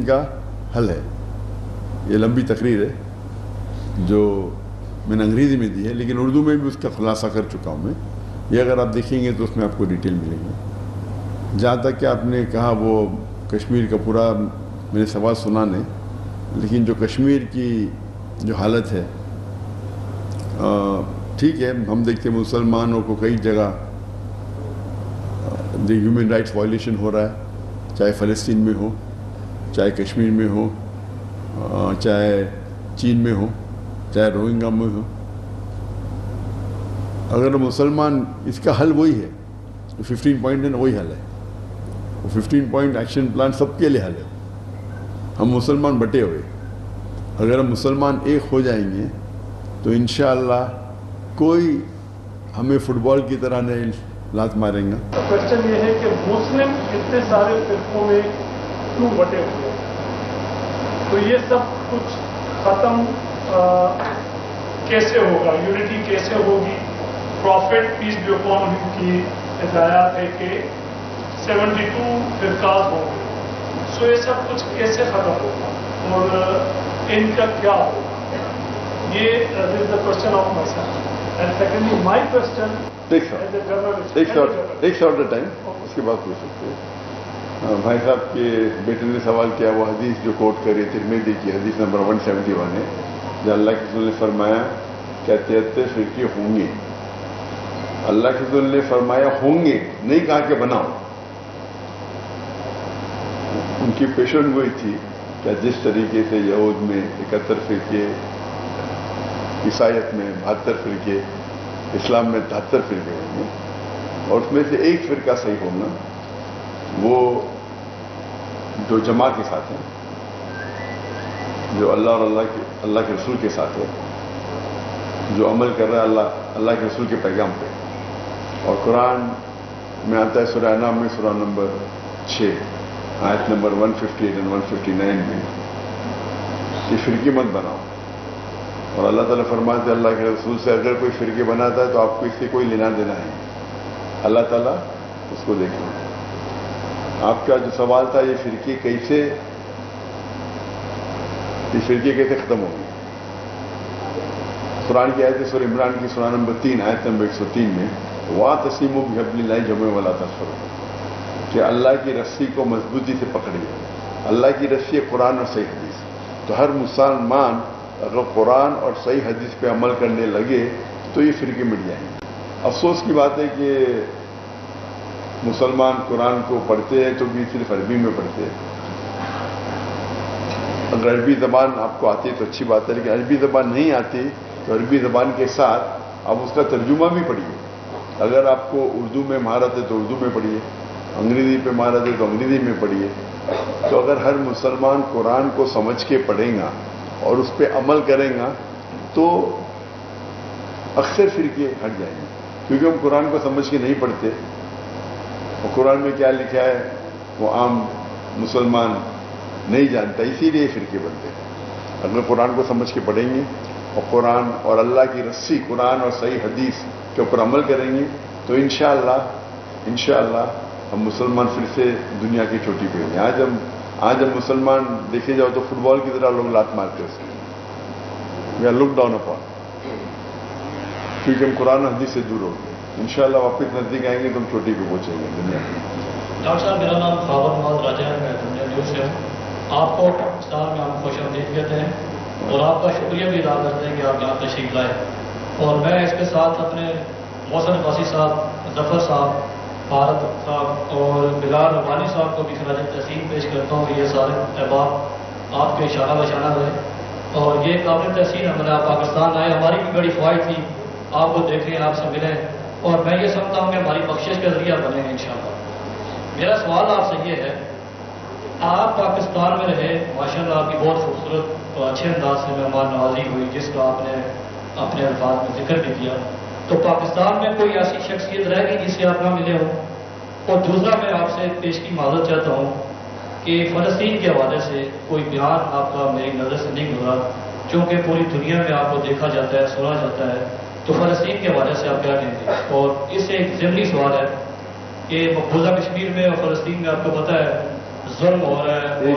کا حل ہے. یہ لمبی تقریر ہے جو میں نے انگریزی میں دی ہے، لیکن اردو میں بھی اس کا خلاصہ کر چکا ہوں میں. یہ اگر آپ دیکھیں گے تو اس میں آپ کو ڈیٹیل ملیں گی. جہاں تک کہ آپ نے کہا وہ کشمیر کا پورا میں نے سوال سنا نہیں، لیکن جو کشمیر کی جو حالت ہے ٹھیک ہے، ہم دیکھتے ہیں مسلمانوں کو کئی جگہ ہیومن رائٹس وائلیشن ہو رہا ہے، چاہے فلسطین میں ہو، چاہے کشمیر میں ہو، چاہے چین میں ہو، چاہے روہنگا میں ہو. اگر مسلمان اس کا حل وہی ہے، 15 پوائنٹ ہے نا، وہی حل ہے. وہ 15 پوائنٹ ایکشن پلان سب کے لیے حل ہے. ہم مسلمان بٹے ہوئے، اگر ہم مسلمان ایک ہو جائیں گے تو انشاءاللہ کوئی ہمیں فٹ بال کی طرح نہیں لات ماریں گا. کوشچن یہ ہے کہ مسلم اتنے سارے فرقوں میں کیوں بٹے ہوئے، تو یہ سب کچھ ختم کیسے ہوگا، یونٹی کیسے ہوگی؟ Profit piece be upon him کی ہدایات ہے کہ 72 فرقات ہوں گے. سو یہ سب کچھ کیسے ختم ہوگا اور ان کا کیا ہوگا؟ یہ is the question of myself. And secondly my question ایک شارٹ ٹائم اس کے بعد پوچھ سکتے ہیں. بھائی صاحب کے بیٹے نے سوال کیا، وہ حدیث جو کوٹ کری ترمذی کی حدیث نمبر 171 ہے، جو اللہ کے رسول نے فرمایا کہ 73 فرقے ہوں گے. اللہ کے رسول نے فرمایا ہوں گے، نہیں کہا کہ بناؤ. ان کی پیشن گوئی تھی کہ جس طریقے سے یہود میں 71 فرقے، عیسائیت میں 72 فرقے، اسلام میں 73 فرقے ہوں گے، اور اس میں سے ایک فرقہ صحیح ہوگا وہ جو جماعت کے ساتھ ہے، جو اللہ اور اللہ کے رسول کے ساتھ ہے، جو عمل کر رہا ہے اللہ کے رسول کے پیغام پہ. اور قرآن میں آتا ہے سورہ انعام میں سورہ نمبر 6 آیت نمبر 158 اور 159 میں کہ فرقے مت بناؤ. اور اللہ تعالیٰ فرماتے ہیں اللہ کے رسول سے اگر کوئی فرقے بناتا ہے تو آپ کو اس سے کوئی لینا دینا ہے، اللہ تعالیٰ اس کو دیکھیں. آپ کا جو سوال تھا یہ فرقے کیسے ختم ہوں گے، قرآن کی آیت سورہ عمران کی سورہ نمبر 3 آیت نمبر 103 میں وَاعْتَصِمُوا بِحَبْلِ اللَّهِ جَمِيعًا وَلَا تَفَرَّقُوا، کہ اللہ کی رسی کو مضبوطی سے پکڑیے. اللہ کی رسی ہے قرآن اور صحیح حدیث. تو ہر مسلمان اگر قرآن اور صحیح حدیث پہ عمل کرنے لگے تو یہ فرقے مٹ جائیں گے. افسوس کی بات ہے کہ مسلمان قرآن کو پڑھتے ہیں تو بھی صرف عربی میں پڑھتے ہیں. اگر عربی زبان آپ کو آتی ہے تو اچھی بات ہے، لیکن عربی زبان نہیں آتی تو عربی زبان کے ساتھ آپ اس کا ترجمہ بھی پڑھیے. اگر آپ کو اردو میں مہارت ہے تو اردو میں پڑھیے، انگریزی پہ مہارت ہے تو انگریزی میں پڑھیے. تو اگر ہر مسلمان قرآن کو سمجھ کے پڑھیں گا اور اس پہ عمل کریں گا تو اکثر فرقے ہٹ جائیں گے. کیونکہ ہم قرآن کو سمجھ کے نہیں پڑھتے، اور قرآن میں کیا لکھا ہے وہ عام مسلمان نہیں جانتا، اسی لیے فرقے بنتے ہیں. اگر قرآن کو سمجھ کے پڑھیں گے اور قرآن اور اللہ کی رسی قرآن اور صحیح حدیث کے اوپر عمل کریں گے تو انشاءاللہ ہم مسلمان پھر سے دنیا کی چوٹی پہ ہیں. آج ہم مسلمان دیکھے جاؤ تو فٹ بال کی طرح لوگ لات مارتے ہیں، اس کی we are look down upon, کیونکہ ہم قرآن و حدیث سے دور ہو گئے. انشاءاللہ واپس نزدیک آئیں گے تو ہم چوٹی پہ پہنچیں گے دنیا کی. ڈاکٹر صاحب میرا نام خاور محمد راجہ ہے، میں دنیا نیوز سے ہوں. آپ کو پاکستان میں ہم خوش آمدید کہتے ہیں اور آپ کا شکریہ بھی ادا کرتے ہیں کہ آپ یہاں تشریف لائے. اور میں اس کے ساتھ اپنے محسن عباسی صاحب، ظفر صاحب، بھارت صاحب اور بلال ربانی صاحب کو بھی خراج تحسین پیش کرتا ہوں کہ یہ سارے احباب آپ کے اشارہ بشانہ رہے. اور یہ قابل تحسین ہمارے آپ پاکستان آئے، ہماری بھی بڑی خواہش تھی آپ کو دیکھیں، آپ سے ملیں، اور میں یہ سمجھتا ہوں کہ ہماری بخشش کا ذریعہ بنے ہیں انشاءاللہ. میرا سوال آپ سے یہ ہے، آپ پاکستان میں رہے، ماشاءاللہ آپ کی بہت خوبصورت اور اچھے انداز سے مہمان نوازی ہوئی جس کا آپ نے اپنے الفاظ میں ذکر بھی کیا. تو پاکستان میں کوئی ایسی شخصیت رہ گئی جس سے آپ نہ ملے ہوں؟ اور دوسرا میں آپ سے پیش کی معذرت چاہتا ہوں کہ فلسطین کے حوالے سے کوئی بیان آپ کا میری نظر سے نہیں گزرا، چونکہ پوری دنیا میں آپ کو دیکھا جاتا ہے، سنا جاتا ہے. تو فلسطین کے حوالے سے آپ کیا کہیں گے؟ اور اس سے ایک ضمنی سوال ہے کہ مقبوضہ کشمیر میں اور فلسطین میں آپ کو پتہ ہے ظلم ہو رہا ہے.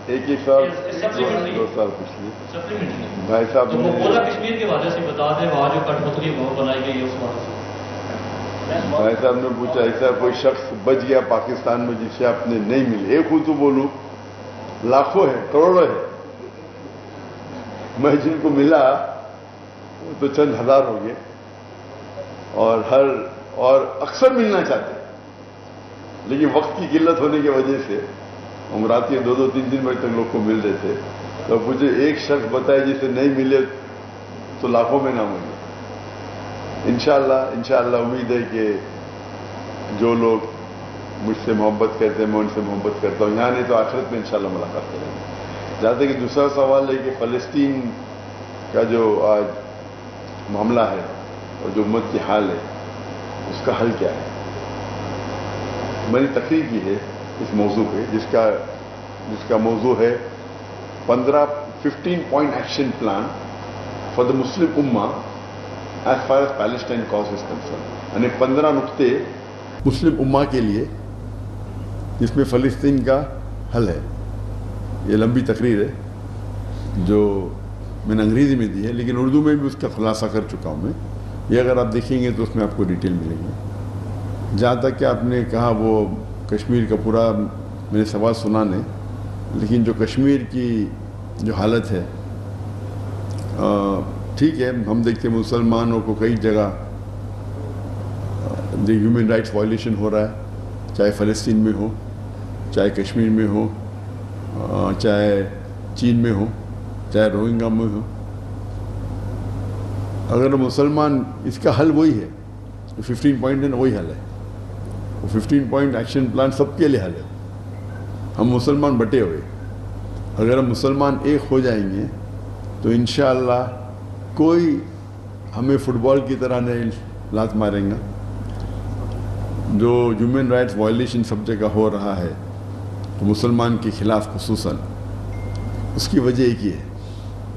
ایک ہی سال سپلیمنٹری 2 سال پچھلی سپلیمنٹری بھائی صاحب تو وہ نے بولا کشمیر کے حوالے سے بتا دیں وہاں جو کٹپتلی بنائی گئی ہے اس حوالے سے. بھائی صاحب نے پوچھا ایسا کوئی شخص بچ گیا پاکستان میں جسے آپ نے نہیں ملے. ایک ہوں تو بولوں لاکھوں ہے کروڑوں ہے. میں جن کو ملا وہ تو چند ہزار ہو گئے اور اکثر ملنا چاہتے ہیں لیکن وقت کی قلت ہونے کی وجہ سے ہم رات کے 2-3 دن بجے تک لوگ کو مل رہے تھے. تو مجھے ایک شخص بتائے جسے نہیں ملے تو لاکھوں میں نہ ہوں گے. انشاءاللہ امید ہے کہ جو لوگ مجھ سے محبت کرتے ہیں میں ان سے محبت کرتا ہوں. یہاں نہیں تو آخرت میں انشاءاللہ ملاقات کریں گے. جہاں تک کہ دوسرا سوال ہے کہ فلسطین کا جو آج معاملہ ہے اور جو امت کی حال ہے اس کا حل کیا ہے. میں نے تقریر کی ہے اس موضوع پہ جس کا موضوع ہے 15 point action plan for the Muslim Ummah as far as Palestine cause is concerned. یعنی 15 نقطے مسلم امہ کے لیے جس میں فلسطین کا حل ہے. یہ لمبی تقریر ہے جو میں نے انگریزی میں دی ہے لیکن اردو میں بھی اس کا خلاصہ کر چکا ہوں میں. یہ اگر آپ دیکھیں گے تو اس میں آپ کو ڈیٹیل ملیں گے. جہاں تک کہ آپ نے کہا وہ کشمیر کا پورا میں نے سوال سنا نہیں لیکن جو کشمیر کی جو حالت ہے ٹھیک ہے. ہم دیکھتے ہیں مسلمانوں کو کئی جگہ ہیومن رائٹس وائلیشن ہو رہا ہے چاہے فلسطین میں ہو چاہے کشمیر میں ہو چاہے چین میں ہو چاہے روہنگا میں ہو. اگر مسلمان اس کا حل وہی ہے 15 پوائنٹ ہے نا وہی حل ہے. وہ 15 پوائنٹ ایکشن پلان سب کے لیے حل ہے. ہم مسلمان بٹے ہوئے اگر ہم مسلمان ایک ہو جائیں گے تو انشاءاللہ کوئی ہمیں فٹ بال کی طرح نہیں لات ماریں گا. جو ہیومن رائٹس وائلیشن سب جگہ ہو رہا ہے تو مسلمان کے خلاف خصوصاً اس کی وجہ ایک ہی ہے.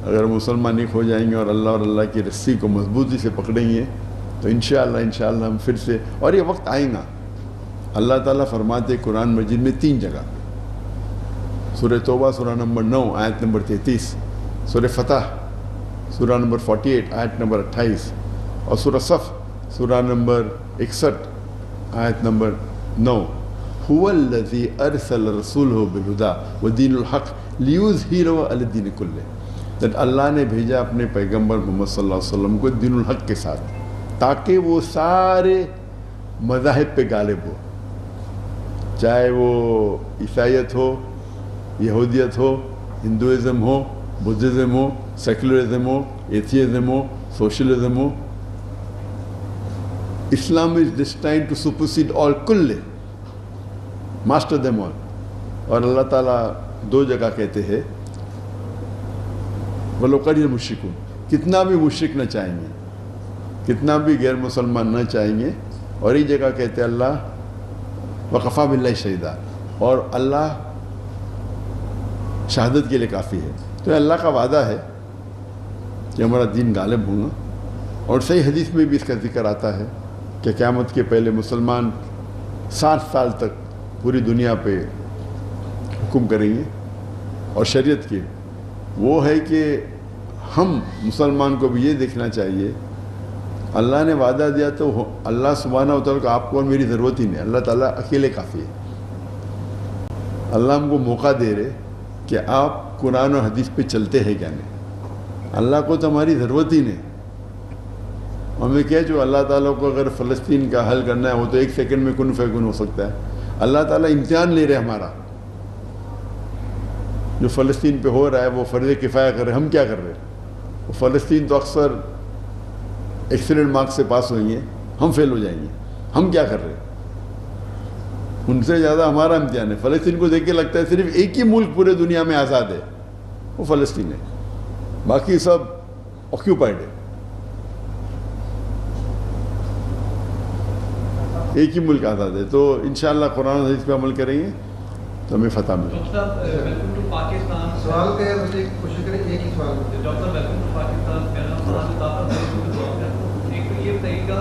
اگر مسلمان ایک ہو جائیں گے اور اللہ کی رسی کو مضبوطی سے پکڑیں گے تو انشاءاللہ ہم پھر سے اور یہ وقت آئیں گا. اللہ تعالیٰ فرماتے قرآن مجید میں 3 جگہ سورہ توبہ سورہ نمبر 9 آیت نمبر 33 سورہ فتح سورہ نمبر 48 آیت نمبر 28 اور سورہ صف سورہ نمبر 61 آیت نمبر 9 هو الذی ارسل رسولہ بالہدی ودین الحق لیظہرہ علی الدین کلہ. اللہ نے بھیجا اپنے پیغمبر محمد صلی اللہ علیہ وسلم کو دین الحق کے ساتھ تاکہ وہ سارے مذاہب پہ غالب ہو چاہے وہ عیسائیت ہو یہودیت ہو ہندوازم ہو بدھزم ہو سیکولرزم ہو ایتھیزم ہو سوشلزم ہو. Islam is destined to supersede all کل ماسٹر دیم آل. اور اللہ تعالیٰ 2 جگہ کہتے ہیں وَلَوْ قَرِحَ الْمُشْرِكُونَ کتنا بھی مشرک نہ چاہیں گے کتنا بھی غیر مسلمان نہ چاہیں گے. اور یہ جگہ کہتے ہیں اللہ وَقَفَى بِاللَّهِ شَهِيدًا اور اللہ شہادت کے لیے کافی ہے. تو اللہ کا وعدہ ہے کہ ہمارا دین غالب ہوگا. اور صحیح حدیث میں بھی اس کا ذکر آتا ہے کہ قیامت کے پہلے مسلمان 60 سال تک پوری دنیا پہ حکم کریں گے. اور شریعت کے وہ ہے کہ ہم مسلمان کو بھی یہ دیکھنا چاہیے اللہ نے وعدہ دیا تو اللہ سبحانہ و تعالیٰ کو آپ کو اور میری ضرورت ہی نہیں. اللہ تعالیٰ اکیلے کافی ہے. اللہ ہم کو موقع دے رہے کہ آپ قرآن و حدیث پہ چلتے ہیں کیا نہیں. اللہ کو تو ہماری ضرورت ہی نہیں. ہمیں کیا جو اللہ تعالیٰ کو اگر فلسطین کا حل کرنا ہے وہ تو 1 سیکنڈ میں کن فیکن ہو سکتا ہے. اللہ تعالیٰ امتحان لے رہے ہمارا جو فلسطین پہ ہو رہا ہے وہ فرض کفایہ کر رہے. ہم کیا کر رہے ہیں؟ وہ فلسطین تو اکثر ایکسیلنٹ مارکس سے پاس ہوئیں گے ہم فیل ہو جائیں گے. ہم کیا کر رہے ہیں؟ ان سے زیادہ ہمارا امتحان ہے. فلسطین کو دیکھ کے لگتا ہے صرف ایک ہی ملک پورے دنیا میں آزاد ہے وہ فلسطین ہے باقی سب آکیوپائڈ ہے. ایک ہی ملک آزاد ہے. تو انشاءاللہ قرآن حدیث پہ عمل کریں گے تو ہمیں فتح ملے. سوال کے مجھے کوشش کریں ایک ہی سوال. Doctor welcome to Pakistan. میرا نام فرحان الطاف ہے. ایک تو یہ بتائیے گا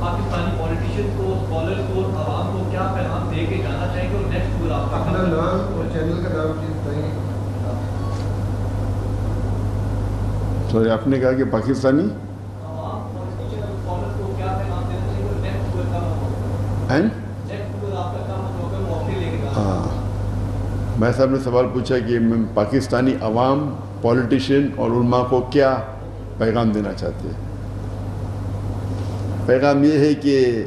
پاکستانی پولیٹیشین کو اسکالرس کو عوام کو کیا پیغام دے کے جانا چاہیے اور نیکسٹ پورا اپنا نام اور چینل کا نام بتائیں گے. سوری آپ نے کہا کہ پاکستانی ہاں میں صاحب نے سوال پوچھا کہ پاکستانی عوام پولیٹیشین اور علماء کو کیا پیغام دینا چاہتے ہیں. پیغام یہ ہے کہ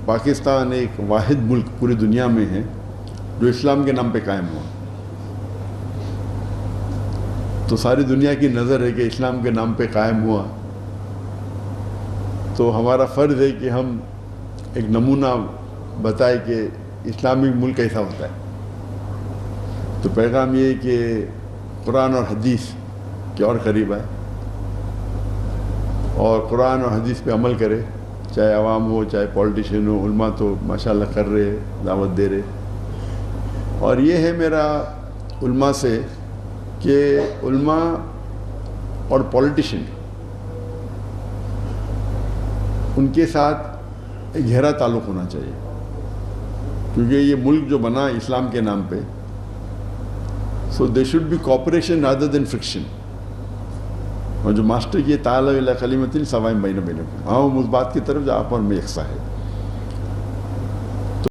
پاکستان ایک واحد ملک پوری دنیا میں ہے جو اسلام کے نام پہ قائم ہوا. تو ساری دنیا کی نظر ہے کہ اسلام کے نام پہ قائم ہوا، تو ہمارا فرض ہے کہ ہم ایک نمونہ بتائے کہ اسلامی ملک کیسا ہوتا ہے. تو پیغام یہ ہے کہ قرآن اور حدیث کے اور قریب آئے اور قرآن اور حدیث پہ عمل کرے، چاہے عوام ہو چاہے پولیٹیشین ہو. علماء تو ماشاءاللہ کر رہے، دعوت دے رہے. اور یہ ہے میرا علماء سے کہ علماء اور پولیٹیشین ان کے ساتھ ایک گہرا تعلق ہونا چاہیے، کیونکہ یہ ملک جو بنا اسلام کے نام پہ، so they should be cooperation rather than friction. اور جو ماسٹر کی تعالی الی کلمۃ سواء بین بینکم، ہاں ہم اس بات کی طرف جو آپ اور میں یکساں ہے.